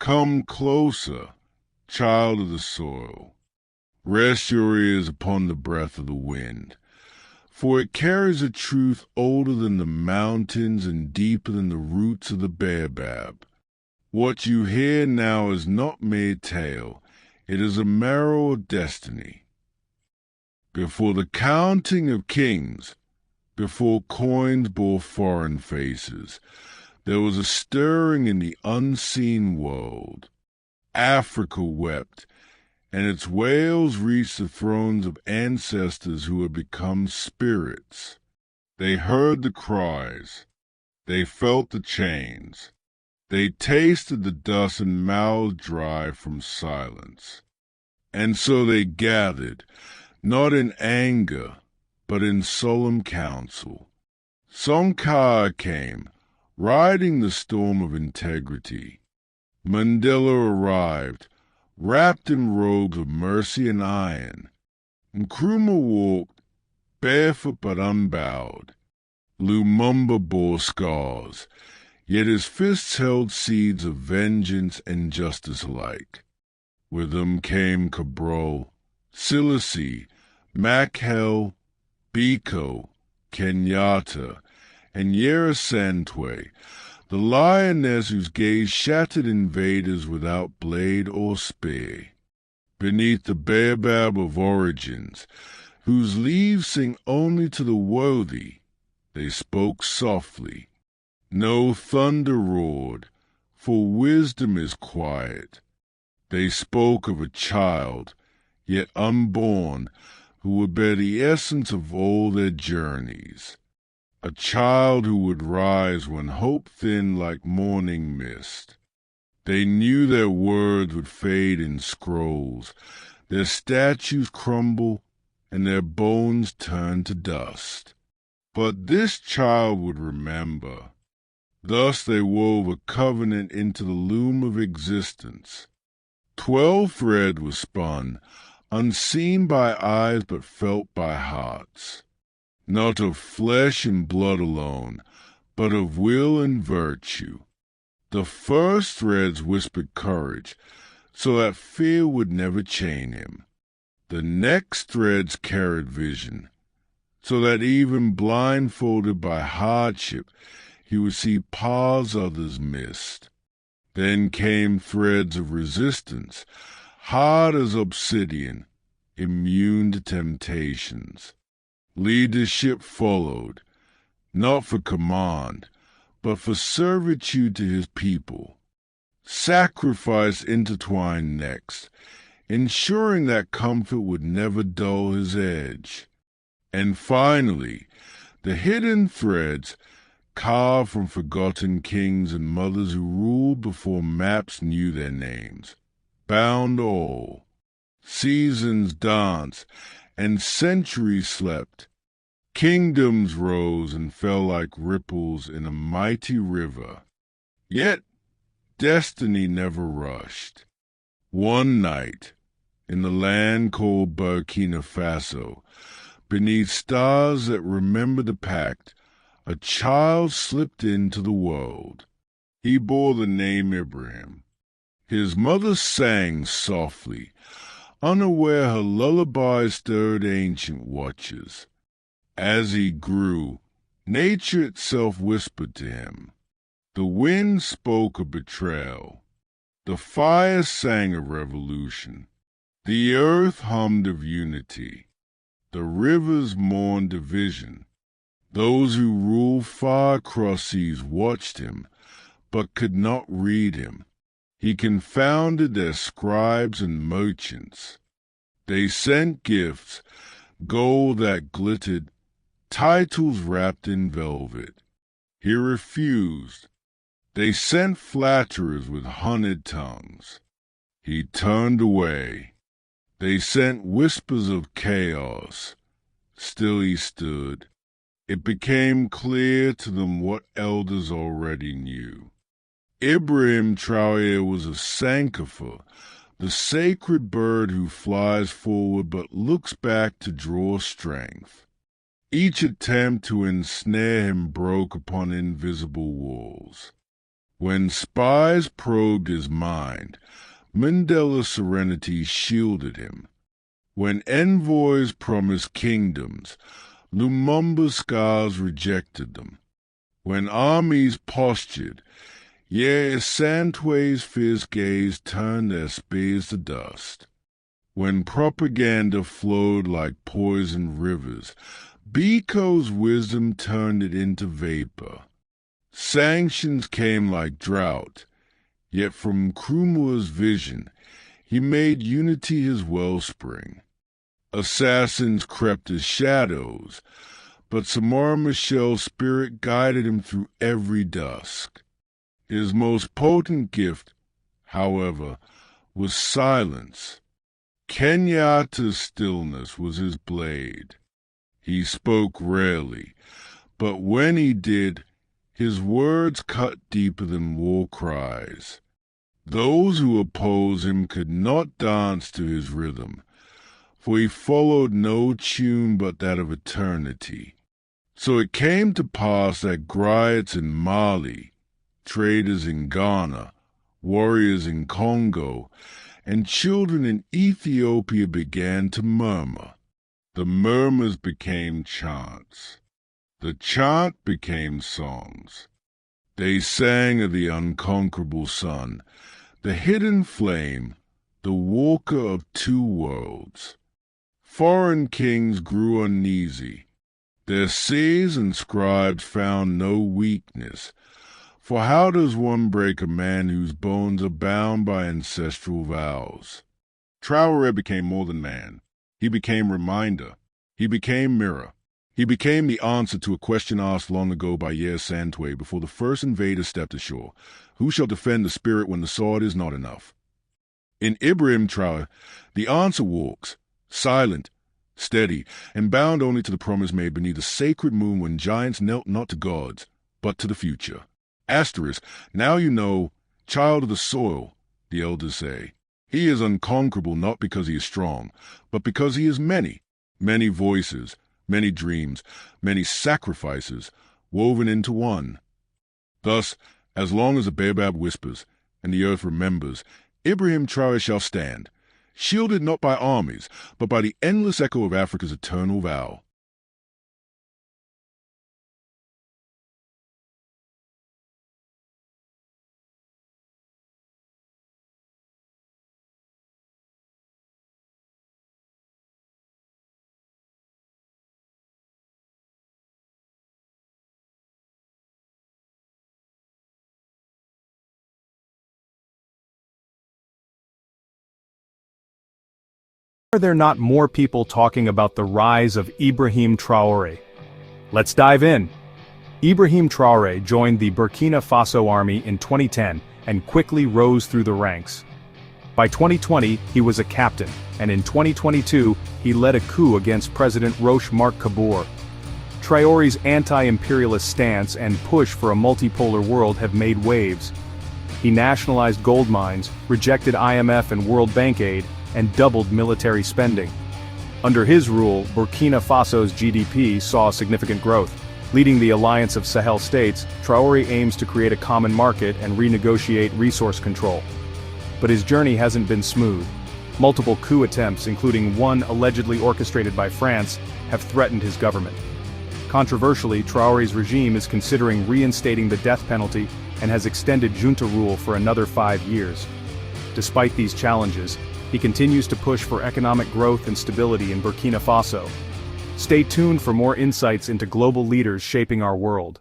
Come closer, child of the soil. Rest your ears upon the breath of the wind, for it carries a truth older than the mountains and deeper than the roots of the baobab. What you hear now is not mere tale, it is a marrow of destiny. Before the counting of kings, before coins bore foreign faces, there was a stirring in the unseen world. Africa wept, and its wails reached the thrones of ancestors who had become spirits. They heard the cries. They felt the chains. They tasted the dust and mouths dry from silence. And so they gathered, not in anger, but in solemn council. Sankara came, riding the storm of integrity. Mandela arrived, wrapped in robes of mercy and iron. Nkrumah walked, barefoot but unbowed. Lumumba bore scars, yet his fists held seeds of vengeance and justice alike. With them came Cabral, Selassie, Makhel, Biko, Kenyatta, and Yera Santwe, the lioness whose gaze shattered invaders without blade or spear. Beneath the baobab of origins, whose leaves sing only to the worthy, they spoke softly. No thunder roared, for wisdom is quiet. They spoke of a child, yet unborn, who would bear the essence of all their journeys. A child who would rise when hope thinned like morning mist. They knew their words would fade in scrolls, their statues crumble, and their bones turn to dust. But this child would remember. Thus they wove a covenant into the loom of existence. 12 threads were spun, unseen by eyes but felt by hearts. Not of flesh and blood alone, but of will and virtue. The first threads whispered courage, so that fear would never chain him. The next threads carried vision, so that even blindfolded by hardship, he would see paths others missed. Then came threads of resistance, hard as obsidian, immune to temptations. Leadership followed, not for command, but for servitude to his people. Sacrifice intertwined next, ensuring that comfort would never dull his edge. And finally, the hidden threads, carved from forgotten kings and mothers who ruled before maps knew their names, bound all. Seasons danced, and centuries slept. Kingdoms rose and fell like ripples in a mighty river. Yet destiny never rushed. One night, in the land called Burkina Faso, beneath stars that remember the pact, a child slipped into the world. He bore the name Ibrahim. His mother sang softly, unaware her lullaby stirred ancient watches. As he grew, nature itself whispered to him. The wind spoke of betrayal. The fire sang of revolution. The earth hummed of unity. The rivers mourned division. Those who ruled far across seas watched him, but could not read him. He confounded their scribes and merchants. They sent gifts, gold that glittered, titles wrapped in velvet. He refused. They sent flatterers with honeyed tongues. He turned away. They sent whispers of chaos. Still he stood. It became clear to them what elders already knew. Ibrahim Traoré was a Sankofa, the sacred bird who flies forward but looks back to draw strength. Each attempt to ensnare him broke upon invisible walls. When spies probed his mind, Mandela's serenity shielded him. When envoys promised kingdoms, Lumumba's scars rejected them. When armies postured, Santue's fierce gaze turned their spears to dust. When propaganda flowed like poisoned rivers, Biko's wisdom turned it into vapor. Sanctions came like drought, yet from Nkrumah's vision, he made unity his wellspring. Assassins crept as shadows, but Samora Machel's spirit guided him through every dusk. His most potent gift, however, was silence. Kenyatta's stillness was his blade. He spoke rarely, but when he did, his words cut deeper than war cries. Those who opposed him could not dance to his rhythm, for he followed no tune but that of eternity. So it came to pass that griots in Mali, traders in Ghana, warriors in Congo, and children in Ethiopia began to murmur. The murmurs became chants. The chant became songs. They sang of the unconquerable sun, the hidden flame, the walker of two worlds. Foreign kings grew uneasy. Their seers and scribes found no weakness, for how does one break a man whose bones are bound by ancestral vows? Traoré became more than man. He became reminder. He became mirror. He became the answer to a question asked long ago by Santue before the first invader stepped ashore. Who shall defend the spirit when the sword is not enough? In Ibrahim Traoré, the answer walks, silent, steady, and bound only to the promise made beneath the sacred moon when giants knelt not to gods, but to the future. Asterisk, now you know, child of the soil, the elders say. He is unconquerable not because he is strong, but because he is many, many voices, many dreams, many sacrifices, woven into one. Thus, as long as the baobab whispers, and the earth remembers, Ibrahim Traoré shall stand, shielded not by armies, but by the endless echo of Africa's eternal vow. Why are there not more people talking about the rise of Ibrahim Traoré? Let's dive in. Ibrahim Traoré joined the Burkina Faso army in 2010 and quickly rose through the ranks. By 2020, he was a captain, and in 2022, he led a coup against President Roch Marc Kabore. Traoré's anti-imperialist stance and push for a multipolar world have made waves. He nationalized gold mines, rejected IMF and World Bank aid, and doubled military spending. Under his rule, Burkina Faso's GDP saw significant growth. Leading the alliance of Sahel states, Traoré aims to create a common market and renegotiate resource control. But his journey hasn't been smooth. Multiple coup attempts, including one allegedly orchestrated by France, have threatened his government. Controversially, Traoré's regime is considering reinstating the death penalty and has extended junta rule for another 5 years. Despite these challenges, he continues to push for economic growth and stability in Burkina Faso. Stay tuned for more insights into global leaders shaping our world.